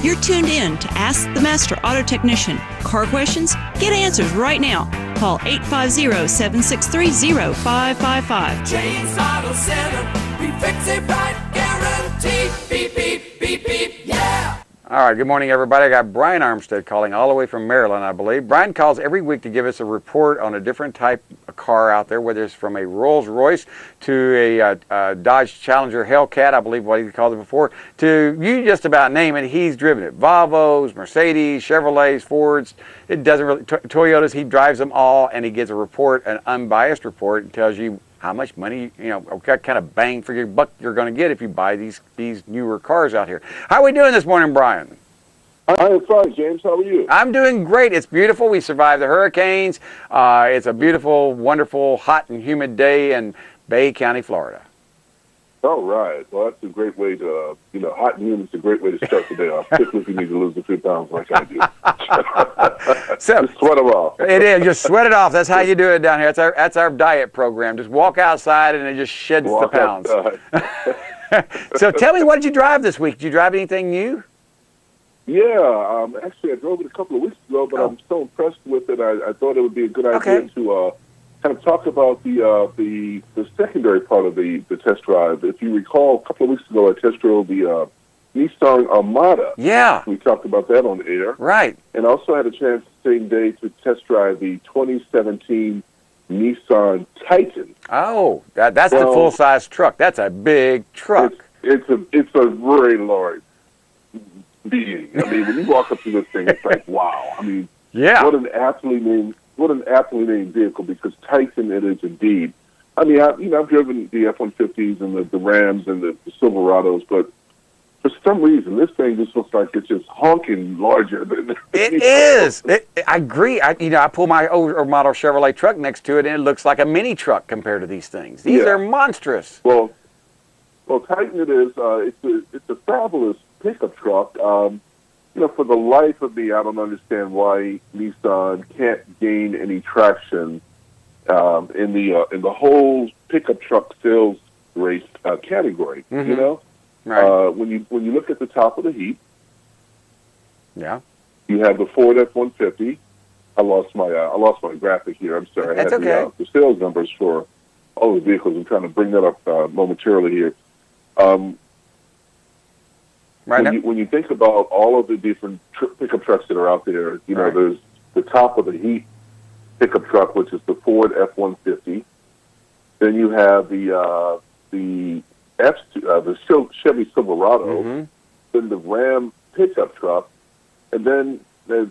You're tuned in to Ask the Master Auto Technician. Car questions? Get answers right now. Call 850-763-0555. James Auto Center, we fix it right, guaranteed. Beep, beep, beep, beep, yeah. All right, good morning, everybody. I got Brian Armstead calling all the way from Maryland, I believe. Brian calls every week to give us a report on a different type of car out there, whether it's from a Rolls-Royce to a Dodge Challenger Hellcat, I believe what he called it before, to you just about name it, he's driven it. Volvos, Mercedes, Chevrolets, Fords, it doesn't really, Toyotas, he drives them all, and he gives a report, an unbiased report, and tells you how much money, what kind of bang for your buck you're going to get if you buy these newer cars out here. How are we doing this morning, Brian? I'm fine, James. How are you? I'm doing great. It's beautiful. We survived the hurricanes. It's a beautiful, wonderful, hot and humid day in Bay County, Florida. All right. Well, that's a great way to, hot and humid is a great way to start the day off, particularly if you need to lose a few pounds like I do. So, just sweat them off. It is. Just sweat it off. That's how you do it down here. That's our diet program. Just walk outside and it just sheds the pounds. So tell me, what did you drive this week? Did you drive anything new? Yeah. Actually, I drove it a couple of weeks ago, but I'm so impressed with it. I thought it would be a good idea to kind of talk about the secondary part of the test drive. If you recall, a couple of weeks ago, I test drove the Nissan Armada. Yeah. We talked about that on air. Right. And also had a chance the same day to test drive the 2017 Nissan Titan. Oh, that's the full-size truck. That's a big truck. It's a very large being. I mean, when you walk up to this thing, it's like, wow. I mean, what an aptly named vehicle, because Titan it is indeed. I mean, I've driven the F-150s and the Rams and the Silverados, but for some reason, this thing just looks like it's just honking larger than it is. I agree. I pull my older model Chevrolet truck next to it, and it looks like a mini truck compared to these things. These are monstrous. Well, Titan it is. It's a fabulous pickup truck. For the life of me, I don't understand why Nissan can't gain any traction in the whole pickup truck sales race category. Mm-hmm. Right. When you look at the top of the heap, you have the Ford F-150. I lost my graphic here. I'm sorry. That's I had the sales numbers for all the vehicles. I'm trying to bring that up momentarily here. When you think about all of the different pickup trucks that are out there, there's the top of the heap pickup truck, which is the Ford F-150. Then you have the Chevy Silverado, then the Ram pickup truck, and then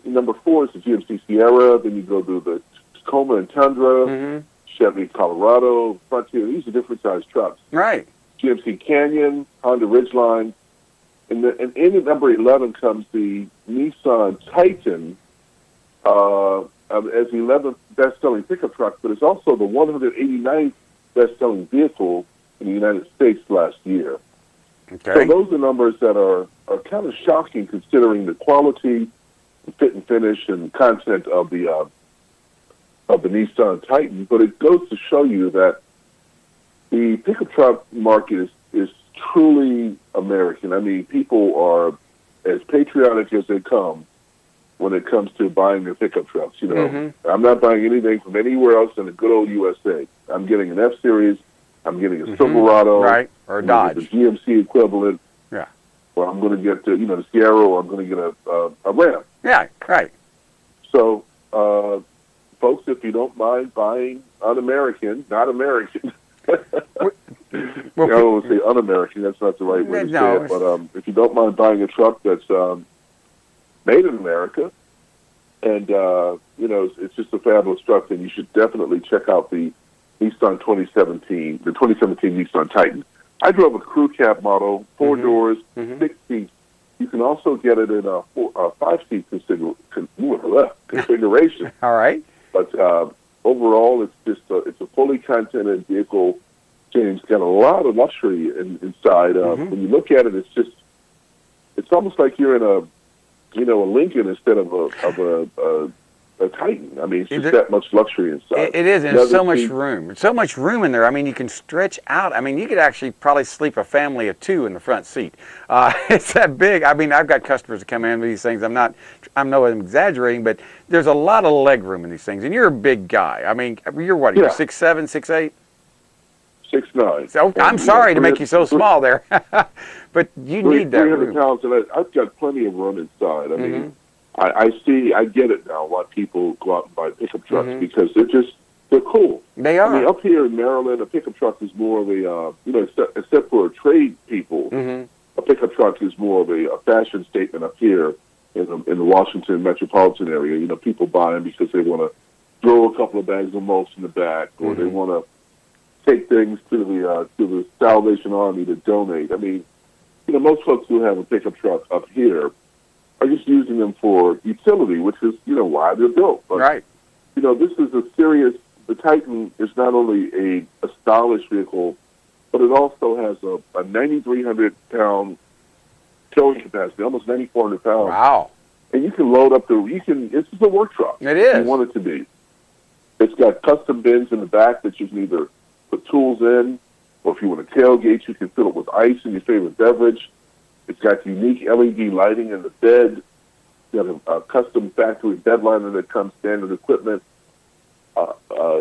number 4 is the GMC Sierra. Then you go to the Tacoma and Tundra, Chevy Colorado, Frontier. These are different sized trucks. Right. GMC Canyon, Honda Ridgeline, and in at number 11 comes the Nissan Titan as the 11th best-selling pickup truck, but it's also the 189th best-selling vehicle in the United States last year. Okay. So those are numbers that are kind of shocking considering the quality, fit and finish, and content of the Nissan Titan. But it goes to show you that the pickup truck market is truly American. I mean, people are as patriotic as they come when it comes to buying their pickup trucks. I'm not buying anything from anywhere else than the good old USA. I'm getting an F-Series. I'm getting a Silverado, or a Dodge, the GMC equivalent. Yeah. Or I'm going to get the Sierra, or I'm going to get a Ram. Yeah, right. So, folks, if you don't mind buying un-American, not American. I don't want to say un-American. That's not the right way to say it. But if you don't mind buying a truck that's made in America, and it's just a fabulous truck, then you should definitely check out the Nissan 2017 Nissan Titan. I drove a crew cab model, 4 doors, 6 seats. You can also get it in a 5-seat configuration. All right. But overall, it's just it's a fully contented vehicle. James, got a lot of luxury inside. When you look at it, it's almost like you're in a Lincoln instead of a a Titan. I mean, it's just that much luxury inside. It is, and there's so much room. So much room in there. I mean, you can stretch out. I mean, you could actually probably sleep a family of 2 in the front seat. It's that big. I mean, I've got customers that come in with these things. I'm exaggerating, but there's a lot of leg room in these things. And you're a big guy. I mean, you're what? You're 6'7", 6'8"? 6'9". So, I'm sorry to make you so small there, but you need that 300 room. pounds, and I've got plenty of room inside. I mean, I get it now why people go out and buy pickup trucks because they're cool. They are. I mean, up here in Maryland, a pickup truck is more of a, except for trade people, a pickup truck is more of a fashion statement up here in the Washington metropolitan area. You know, people buy them because they want to throw a couple of bags of mulch in the back, or they want to take things to the Salvation Army to donate. I mean, you know, most folks who have a pickup truck up here are just using them for utility, which is, you know, why they're built. But, right. You know, this is the Titan is not only a stylish vehicle, but it also has a 9,300-pound towing capacity, almost 9,400 pounds. Wow. And you can load up it's just a work truck. It is. If you want it to be. It's got custom bins in the back that you can either put tools in, or if you want to tailgate, you can fill it with ice and your favorite beverage. It's got unique LED lighting in the bed. You got a custom factory bed liner that comes standard equipment.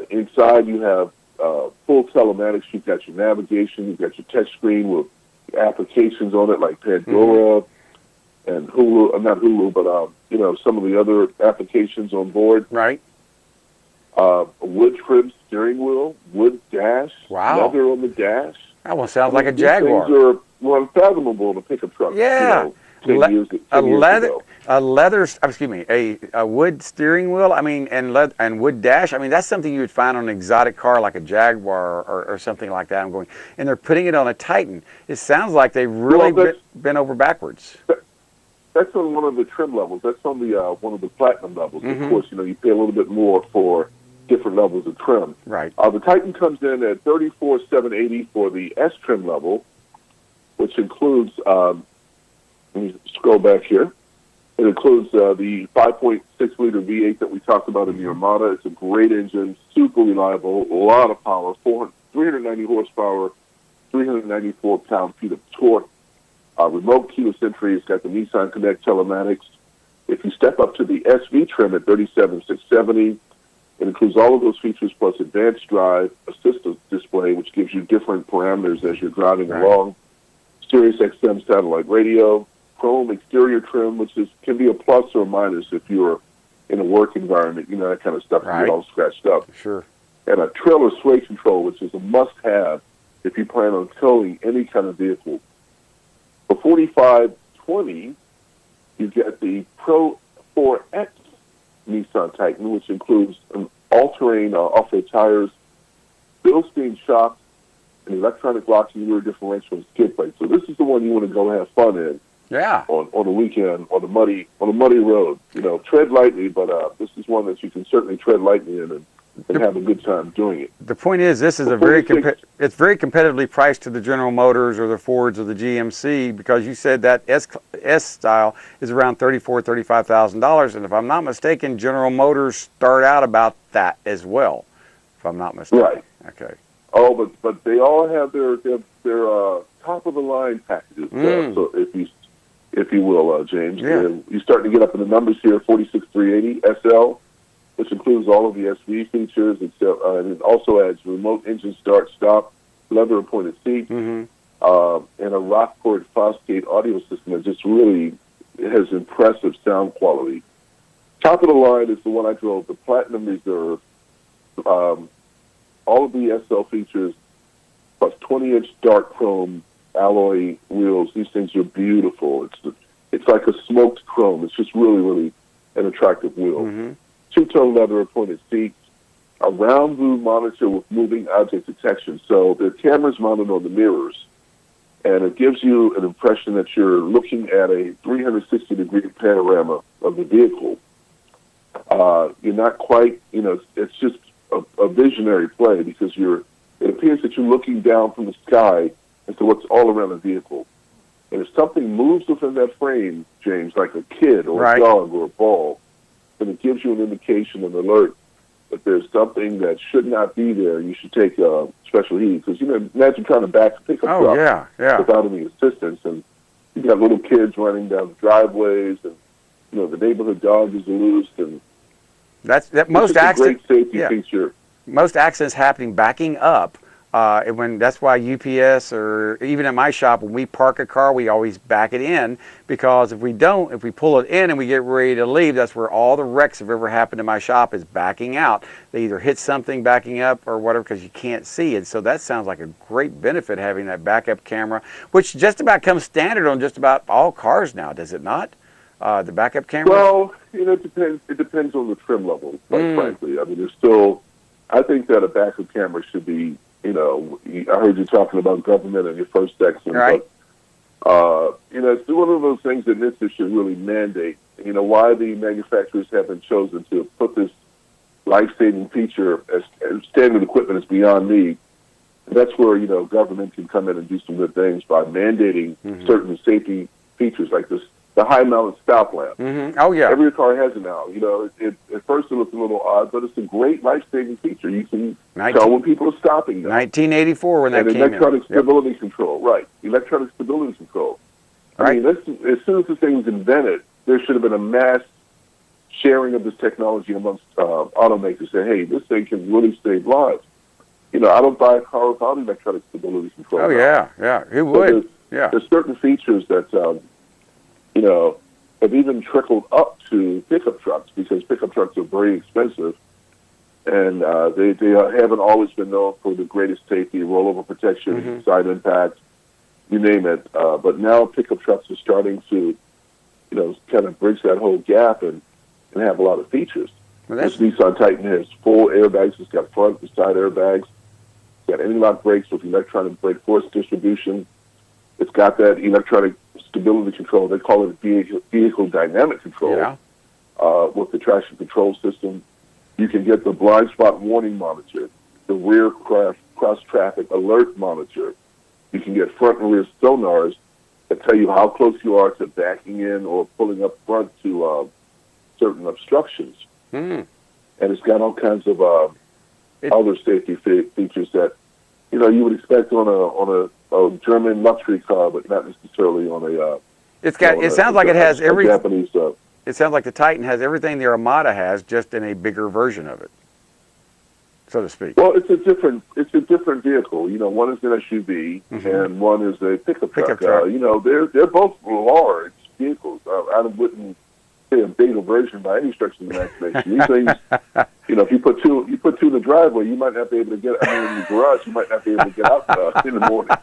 Inside, you have full telematics. You've got your navigation. You've got your touch screen with applications on it like Pandora and Hulu. Not Hulu, but you know, some of the other applications on board. Right. Wood trim steering wheel, wood dash, leather on the dash. That one sounds like a Jaguar. These things are unfathomable in a pickup truck. Yeah. You know, 10 years ago. A wood steering wheel. I mean, and wood dash. I mean, that's something you would find on an exotic car like a Jaguar or something like that. And they're putting it on a Titan. It sounds like they've really been over backwards. That's on one of the trim levels. That's on the one of the platinum levels. Of course, you know, you pay a little bit more for different levels of trim. Right. The Titan comes in at $34,780 for the S trim level, which includes. Let me scroll back here. It includes the 5.6-liter V8 that we talked about in the Armada. It's a great engine, super reliable, a lot of power, 390 horsepower, 394 pound-feet of torque. Remote keyless entry. It's got the Nissan Connect telematics. If you step up to the SV trim at $37,670, it includes all of those features plus advanced drive, assistant display, which gives you different parameters as you're driving along, Sirius XM satellite radio, chrome exterior trim, which can be a plus or a minus if you're in a work environment. You know, that kind of stuff can get all scratched up. Sure. And a trailer sway control, which is a must-have if you plan on towing any kind of vehicle. For $45,220, you get the Pro 4X Nissan Titan, which includes an all-terrain off-road tires, Bilstein shocks, an electronic locking rear differential and skid plate. So this is the one you want to go have fun in. Yeah. On a weekend on a muddy road. You know, tread lightly, but this is one that you can certainly tread lightly in and have a good time doing it. The point is, this is it's very competitively priced to the General Motors or the Fords or the GMC, because you said that S style is around $34,000-$35,000, and if I'm not mistaken, General Motors start out about that as well. If I'm not mistaken. Right. Okay. Oh, but they all have their top of the line packages. So if you will, James, you're starting to get up in the numbers here. 46,380 SL, which includes all of the SV features, and it also adds remote engine start stop, leather appointed seat, and a Rockport Fosgate audio system that just really has impressive sound quality. Top of the line is the one I drove, the Platinum Reserve. All of the SL features, plus 20-inch dark chrome alloy wheels. These things are beautiful. It's like a smoked chrome. It's just really, really an attractive wheel. Two-tone leather appointed seats, a round view monitor with moving object detection. So the camera's mounted on the mirrors, and it gives you an impression that you're looking at a 360-degree panorama of the vehicle. You're not quite, it's just a visionary play, because it appears that you're looking down from the sky into what's all around the vehicle. And if something moves within that frame, James, like a kid or a dog or a ball, and it gives you an indication, an alert that there's something that should not be there. You should take special heed, because imagine trying to back a pickup truck without any assistance, and you got little kids running down the driveways, and the neighborhood dog is loose, and that's most accidents. Great safety feature. Most accidents happening backing up. That's why UPS, or even at my shop, when we park a car, we always back it in, because if we pull it in and we get ready to leave, that's where all the wrecks have ever happened in my shop, is backing out. They either hit something backing up or whatever, because you can't see it. So that sounds like a great benefit, having that backup camera, which just about comes standard on just about all cars now, does it not? The backup camera? Well, it depends. It depends on the trim level, quite frankly. I mean, I think that a backup camera should be, I heard you talking about government in your first section. Right. But, it's one of those things that NHTSA should really mandate. Why the manufacturers haven't chosen to put this life-saving feature as standard equipment is beyond me. And that's where, government can come in and do some good things by mandating certain safety features like this. The high mounted stop lamp. Oh, yeah. Every car has it now. At first it looks a little odd, but it's a great life-saving feature. You can tell when people are stopping now. 1984 when that came in. And electronic stability control, right. Electronic stability control. I mean, as soon as this thing was invented, there should have been a mass sharing of this technology amongst automakers. Say, hey, this thing can really save lives. I don't buy a car without electronic stability control. Oh, now. yeah. Who would? There's certain features that... have even trickled up to pickup trucks, because pickup trucks are very expensive, and they haven't always been known for the greatest safety, rollover protection, side impact, you name it. But now pickup trucks are starting to, kind of bridge that whole gap and have a lot of features. Well, this Nissan Titan has full airbags. It's got front and side airbags. It's got anti-lock brakes with electronic brake force distribution. It's got that electronic stability control. They call it vehicle dynamic control with the traction control system. You can get the blind spot warning monitor, the rear cross traffic alert monitor. You can get front and rear sonars that tell you how close you are to backing in or pulling up front to certain obstructions. And it's got all kinds of other safety features that you would expect on a German luxury car, but not necessarily on a. It sounds like it has every Japanese. It sounds like the Titan has everything the Armada has, just in a bigger version of it, so to speak. Well, it's a different vehicle. One is an SUV and one is a pickup truck. They're both large vehicles. I wouldn't say a beta version by any stretch of the imagination. These things, if you put two in the driveway, you might not be able to get. In the garage, you might not be able to get out in the morning.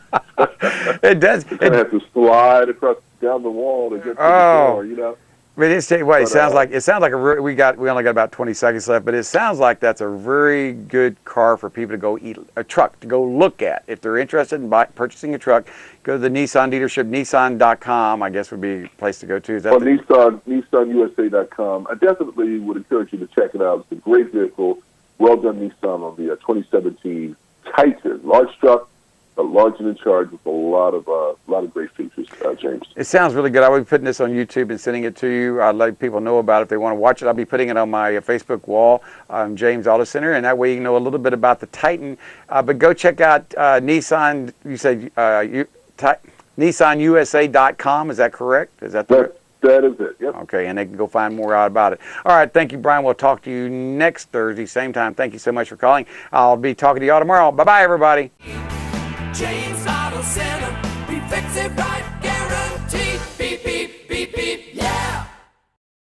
It does. You have to slide down the wall to get to the door. But it sounds like we only got about 20 seconds left, but it sounds like that's a very good car for people to go to go look at. If they're interested in purchasing a truck, go to the Nissan dealership, Nissan.com, I guess would be a place to go to. NissanUSA.com. I definitely would encourage you to check it out. It's a great vehicle. Well done, Nissan, on the 2017 Titan. Large truck, but large and in charge with a lot of great features, James. It sounds really good. I will be putting this on YouTube and sending it to you. I'd let people know about it if they want to watch it. I'll be putting it on my Facebook wall, James Auto Center, and that way you can know a little bit about the Titan. But go check out Nissan. You said NissanUSA.com. Is that correct? Is that the That is it, yep. Okay, and they can go find more out about it. All right, thank you, Brian. We'll talk to you next Thursday, same time. Thank you so much for calling. I'll be talking to you all tomorrow. Bye-bye, everybody. James Auto Center, we fix it right.